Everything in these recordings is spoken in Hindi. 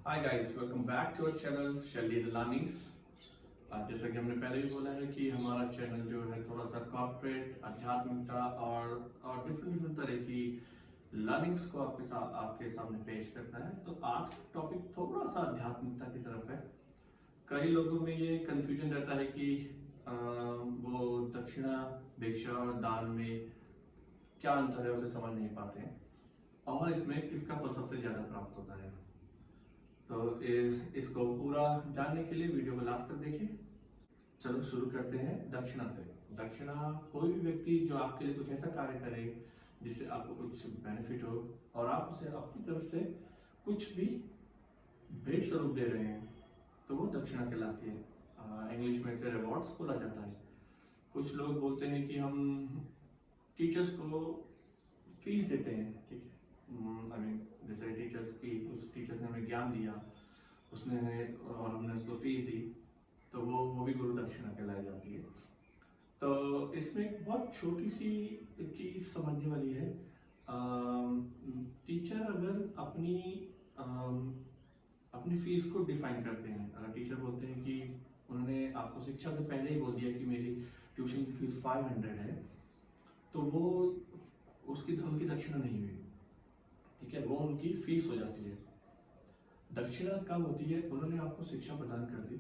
Hi guys, welcome back to our channel Shaili the learnings. जैसा कि हमने पहले भी बोला है कि हमारा चैनल जो है थोड़ा सा कॉर्पोरेट आध्यात्मिकता और डिफरेंट डिफरेंट तरह की लर्निंग्स को आपके सामने पेश करता है। तो आज का टॉपिक थोड़ा सा आध्यात्मिकता की तरफ है। कई लोगों में ये कंफ्यूजन रहता है कि वो दक्षिणा, भिक्षा और दान में क्या अंतर है उसे समझ नहीं पाते हैं और इसमें किसका फल सबसे ज्यादा प्राप्त होता है। तो इसको पूरा जानने के लिए वीडियो को लास्ट तक देखें। चलो शुरू करते हैं दक्षिणा से। दक्षिणा कोई भी व्यक्ति जो आपके लिए कुछ ऐसा कार्य करे जिससे आपको कुछ बेनिफिट हो और आप उसे अपनी तरफ से कुछ भी भेंट स्वरूप दे रहे हैं तो वो दक्षिणा कहलाती है। इंग्लिश में इसे रिवॉर्ड्स बोला जाता है। कुछ लोग बोलते हैं कि हम टीचर्स को फीस देते हैं, ठीक है। आई मीन जैसे टीचर्स की उस टीचर्स ने हमें ज्ञान दिया, उसने और हमने उसको फीस दी, तो वो भी गुरु दक्षिणा कहलाई जाती है। तो इसमें एक बहुत छोटी सी चीज समझने वाली है। टीचर अगर अपनी फीस को डिफाइन करते हैं, अगर टीचर बोलते हैं कि उन्होंने आपको शिक्षा से पहले ही बोल दिया कि मेरी ट्यूशन की फीस 500 है, तो वो उनकी दक्षिणा नहीं हुई, ठीक है, वो उनकी फीस हो जाती है। दक्षिणा कब होती है? उन्होंने आपको शिक्षा प्रदान कर दी,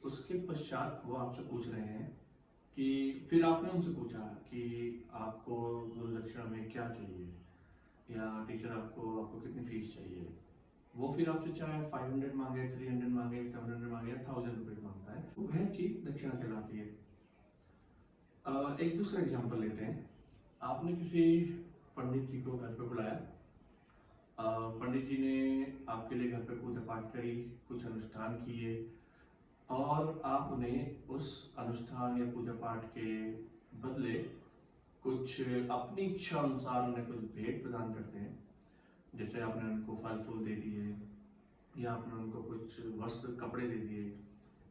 उसके पश्चात वो आपसे पूछ रहे हैं कि फिर आपने उनसे पूछा कि आपको गुरु दक्षिणा में क्या चाहिए, या टीचर आपको कितनी फीस चाहिए। वो फिर आपसे चाहे 500 मांगे, 300 मांगे, 700 मांगे या 1000 रुपीज मांगता है, वह चीज दक्षिणा कहलाती है। एक दूसरा एग्जाम्पल लेते हैं। आपने किसी पंडित जी को घर पे बुलाया। पंडित जी ने आपके लिए घर पे पूजा पाठ करी, कुछ अनुष्ठान किए, और आप उन्हें उस अनुष्ठान या पूजा पाठ के बदले कुछ अपनी इच्छा अनुसार उन्हें कुछ भेंट प्रदान करते हैं। जैसे आपने उनको फल फूल दे दिए, या आपने उनको कुछ वस्त्र कपड़े दे दिए,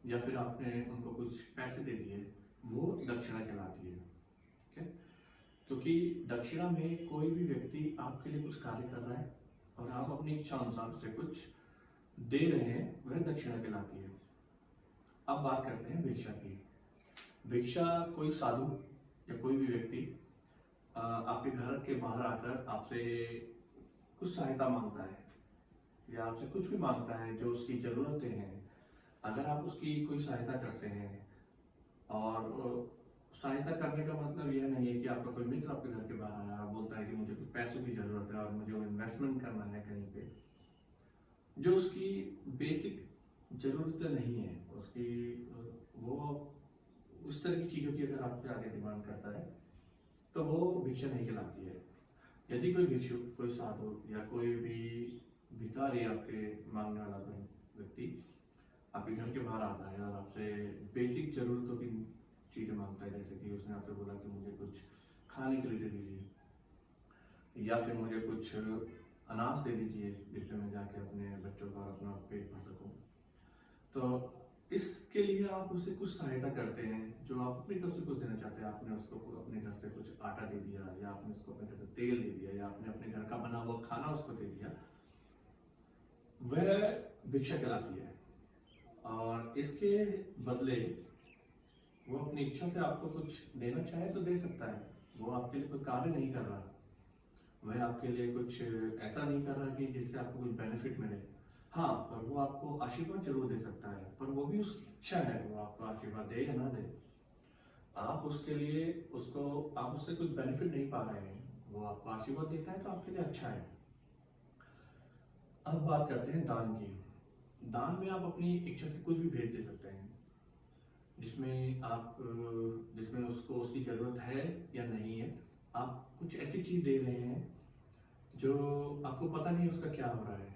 या फिर आपने उनको कुछ पैसे दे दिए, वो दक्षिणा कहलाती है, ठीक है। क्योंकि दक्षिणा में कोई भी व्यक्ति आपके लिए कुछ कार्य कर रहा है और आप अपनी इच्छा अनुसार उसे कुछ दे रहे हैं, वह दक्षिणा कहलाती है। अब बात करते हैं भिक्षा की। भिक्षा कोई साधु या कोई भी व्यक्ति आपके घर के बाहर आकर आपसे कुछ सहायता मांगता है या आपसे कुछ भी मांगता है जो उसकी जरूरतें हैं। अगर आप उसकी कोई सहायता करते हैं, और सहायता करने का मतलब यह नहीं है कि आपका कोई मित्र आपके घर के बाहर आया और बोलता है कि मुझे कुछ पैसों की जरूरत है और मुझे इन्वेस्टमेंट करना है कहीं पे, जो उसकी बेसिक जरूरतें नहीं है उसकी, वो उस तरह की चीजों की अगर आपके आगे डिमांड करता है तो वो भिक्षा नहीं कहलाती है। यदि कोई भिक्षु, कोई साधु या कोई भी भिखारी, आपके मांगने वाला व्यक्ति आपके घर के बाहर आता है और आपसे बेसिक जरूरतों की चीजें मांगता है, जैसे कि उसने आपसे बोला कि मुझे कुछ खाने के लिए दे दीजिए, या फिर मुझे कुछ अनाज दे दीजिए जिससे मैं जाके अपने बच्चों का और अपना पेट भर सकूं, तो इसके लिए आप उसे कुछ सहायता करते हैं जो आप अपनी तरफ से कुछ देना चाहते हैं। आपने उसको अपने घर से कुछ आटा दे दिया, या आपने उसको अपने घर से तेल दे दिया, या आपने अपने घर का बना हुआ खाना उसको दे दिया, वह भिक्षा कहलाती है। और इसके बदले वो अपनी इच्छा से आपको कुछ देना चाहे तो दे सकता है। वो आपके लिए कोई कार्य नहीं कर रहा, वह आपके लिए कुछ ऐसा नहीं कर रहा कि जिससे आपको कुछ बेनिफिट मिले। हाँ, पर वो आपको आशीर्वाद जरूर दे सकता है, पर वो भी उसकी इच्छा है, वो आपको आशीर्वाद दे या ना दे। आप उसके लिए उसको आप उससे कुछ बेनिफिट नहीं पा रहे हैं, वो आपको आशीर्वाद देता है तो आपके लिए अच्छा है। अब बात करते हैं दान की। दान में आप अपनी इच्छा से कुछ भी भेज दे सकते हैं, जिसमें उसको उसकी जरूरत है या नहीं है। आप कुछ ऐसी चीज दे रहे हैं जो आपको पता नहीं उसका क्या हो रहा है,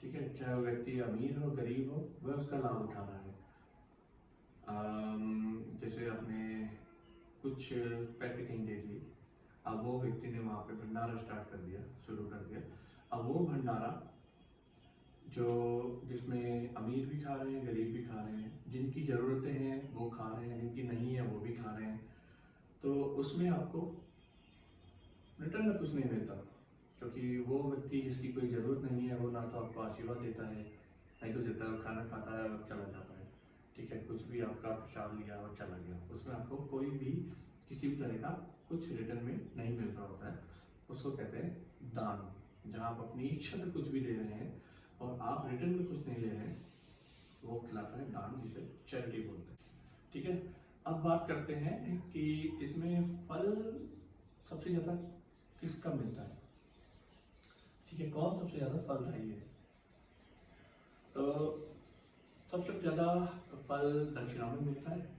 ठीक है। चाहे वो व्यक्ति अमीर हो, गरीब हो, वह उसका लाभ उठा रहा है। जैसे आपने कुछ पैसे कहीं दे दिए, अब वो व्यक्ति ने वहां पे भंडारा स्टार्ट कर दिया, शुरू कर दिया। अब वो भंडारा जिसमें अमीर भी खा रहे हैं, गरीब भी खा रहे हैं, जिनकी जरूरतें हैं वो खा रहे हैं, जिनकी नहीं है वो भी खा रहे हैं, तो उसमें आपको रिटर्न में कुछ नहीं मिलता। क्योंकि वो व्यक्ति जिसकी कोई जरूरत नहीं है, वो ना तो आपको आशीर्वाद देता है, नहीं तो जितना वो खाना खाता है और चला जाता है, ठीक है, कुछ भी आपका प्रसाद लिया और चला गया, उसमें आपको कोई भी किसी भी तरह का कुछ रिटर्न में नहीं मिल रहा होता है, उसको कहते हैं दान। जहाँ आप अपनी इच्छा से कुछ भी दे रहे हैं और आप रिटर्न में कुछ नहीं ले रहे हैं, वो कहलाता है दान, जिसे चैरिटी बोलते हैं, ठीक है। अब बात करते हैं कि इसमें फल सबसे ज़्यादा किसका मिलता है, ठीक है, कौन सबसे ज़्यादा फलदायी है। तो सबसे ज़्यादा फल दक्षिणा में मिलता है।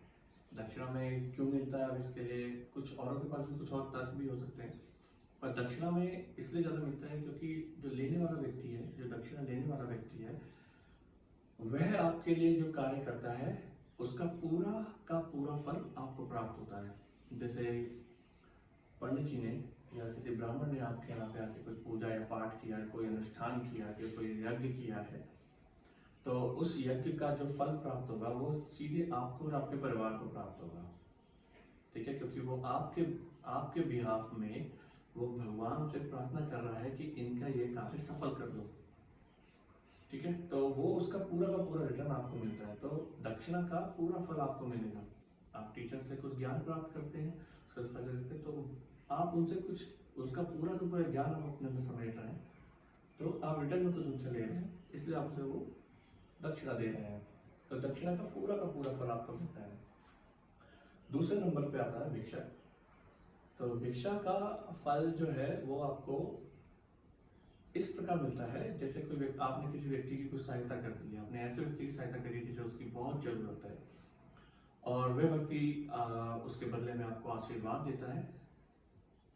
दक्षिणा में क्यों मिलता है, अब इसके लिए कुछ औरों के पास भी कुछ और तर्क भी हो सकते हैं, पर दक्षिणा में इसलिए ज़्यादा मिलता है क्योंकि जो लेने वाला व्यक्ति है, जो दक्षिणा लेने वाला व्यक्ति है, वह आपके लिए जो कार्य करता है उसका पूरा का पूरा फल आपको प्राप्त होता है। जैसे पंडित जी ने या किसी ब्राह्मण ने आपके यहाँ पे आके कोई पूजा या पाठ किया है, कोई अनुष्ठान किया है, कोई यज्ञ किया है, तो उस यज्ञ का जो फल प्राप्त होगा वो सीधे आपको और आपके परिवार को प्राप्त होगा, ठीक है, क्योंकि वो आपके आपके बिहाफ में वो भगवान से प्रार्थना कर रहा है कि इनका ये कार्य सफल कर दो, ठीक है, तो वो उसका पूरा का पूरा रिटर्न आपको मिलता है। तो दक्षिणा का पूरा फल आपको मिलेगा। आप टीचर से कुछ ज्ञान प्राप्त करते हैं, उसका पैसे देते हैं, तो आप उनसे कुछ उसका पूरा का पूरा ज्ञान आप अपने अंदर समेट रहे हैं, तो आप रिटर्न में कुछ उनसे ले रहे हैं, इसलिए आपसे वो दक्षिणा दे रहे हैं। तो दक्षिणा का पूरा फल आपको मिलता है। दूसरे नंबर पे आता है भिक्षा। तो भिक्षा का फल जो है वो आपको इस प्रकार मिलता है, जैसे कोई आपने किसी व्यक्ति की कुछ सहायता कर दी है, आपने ऐसे व्यक्ति की सहायता करी जिसे उसकी बहुत जरूरत है, और वह व्यक्ति उसके बदले में आपको आशीर्वाद देता है,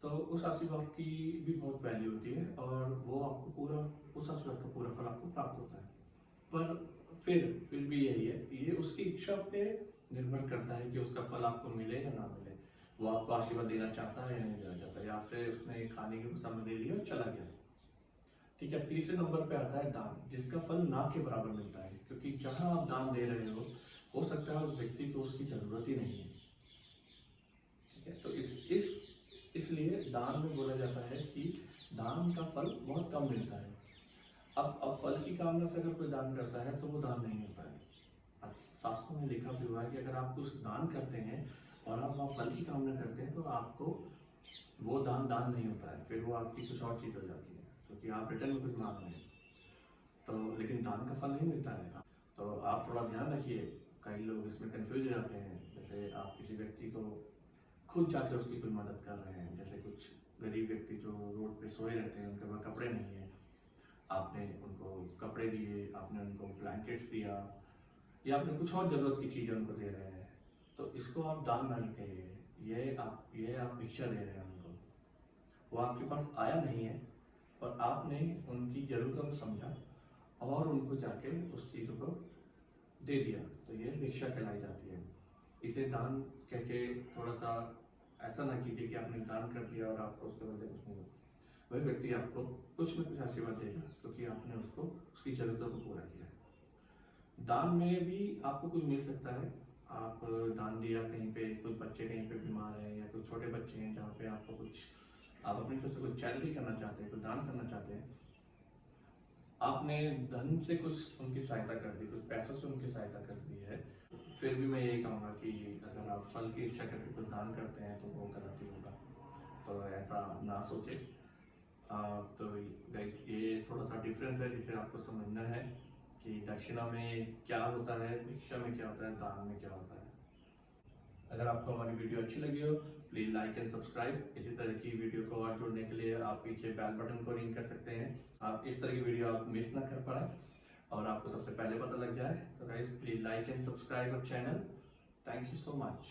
तो उस आशीर्वाद की भी बहुत वैल्यू होती है और वो आपको पूरा उस आशीर्वाद का पूरा फल आपको प्राप्त होता है। पर फिर भी यही है, ये उसकी इच्छा पे निर्भर करता है कि उसका फल आपको मिले या ना मिले। वो आपको आशीर्वाद देना चाहता है या नहीं देना चाहता, या फिर उसने खाने की सामग्री ली और चला गया, ठीक है। तीसरे नंबर पे आता है दान, जिसका फल ना के बराबर मिलता है, क्योंकि जहां आप दान दे रहे हो सकता है उस व्यक्ति को उसकी जरूरत ही नहीं है, ठीक है। तो इसलिए दान में बोला जाता है कि दान का फल बहुत कम मिलता है। अब फल की कामना से अगर कोई दान करता है तो वो दान नहीं होता है। अब शास्त्रों में लिखा भी हुआ है कि अगर आप कुछ दान करते हैं और आप वहाँ फल की कामना करते हैं तो आपको वो दान नहीं होता है, फिर वो आपकी कुछ और चीज़ हो जाती है, क्योंकि आप रिटर्न में कुछ मांग रहे हैं, तो लेकिन दान का फल नहीं मिलता है। तो आप थोड़ा ध्यान रखिए, कई लोग इसमें कंफ्यूज हो जाते हैं। जैसे आप किसी व्यक्ति को खुद जाके उसकी कोई मदद कर रहे हैं, जैसे कुछ गरीब व्यक्ति जो रोड पे सोए रहते हैं, उनके पास कपड़े नहीं है, आपने उनको कपड़े दिए, आपने उनको ब्लैंकेट्स दिया, या आपने कुछ और ज़रूरत की चीज़ें उनको दे रहे हैं, तो इसको आप दान नहीं कहिए, ये आप भिक्षा दे रहे हैं उनको। वो आपके पास आया नहीं है और आपने उनकी ज़रूरतों को समझा और उनको जाके उस चीज़ को दे दिया, तो ये भिक्षा कहलाई जाती है। इसे दान कह के थोड़ा सा ऐसा ना कीजिए कि आपने दान कर दिया और आपको उसके बदले कुछ नहीं मिला। वही व्यक्ति आपको कुछ न कुछ आशीर्वाद देगा, क्योंकि आपने उसको उसकी जरूरतों को पूरा किया। दान में भी आपको कुछ मिल सकता है। आप दान दिया कहीं पे, कुछ बच्चे कहीं पे बीमार हैं या कुछ छोटे बच्चे हैं जहाँ पे आपको कुछ, आप अपनी तरफ से कुछ चैरिटी करना चाहते हैं, कुछ दान करना चाहते हैं, आपने धन से कुछ उनकी सहायता कर दी, कुछ पैसों से उनकी सहायता कर दी है, फिर भी मैं यही कहूँगा कि अगर आप फल की इच्छा करके कुछ दान करते हैं तो वो गलत ही होगा, तो ऐसा ना सोचे। तो गाइस ये थोड़ा सा डिफरेंस है जिसे आपको समझना है कि दक्षिणा में क्या होता है, भिक्षा में क्या होता है, दान में क्या होता है। अगर आपको हमारी वीडियो अच्छी लगी हो प्लीज़ लाइक एंड सब्सक्राइब। इसी तरह की वीडियो को और जुड़ने के लिए आप पीछे बेल बटन को रिंग कर सकते हैं, आप इस तरह की वीडियो आप मिस ना कर पाए और आपको सबसे पहले पता लग जाए। तो guys please like and subscribe our channel. Thank you so much.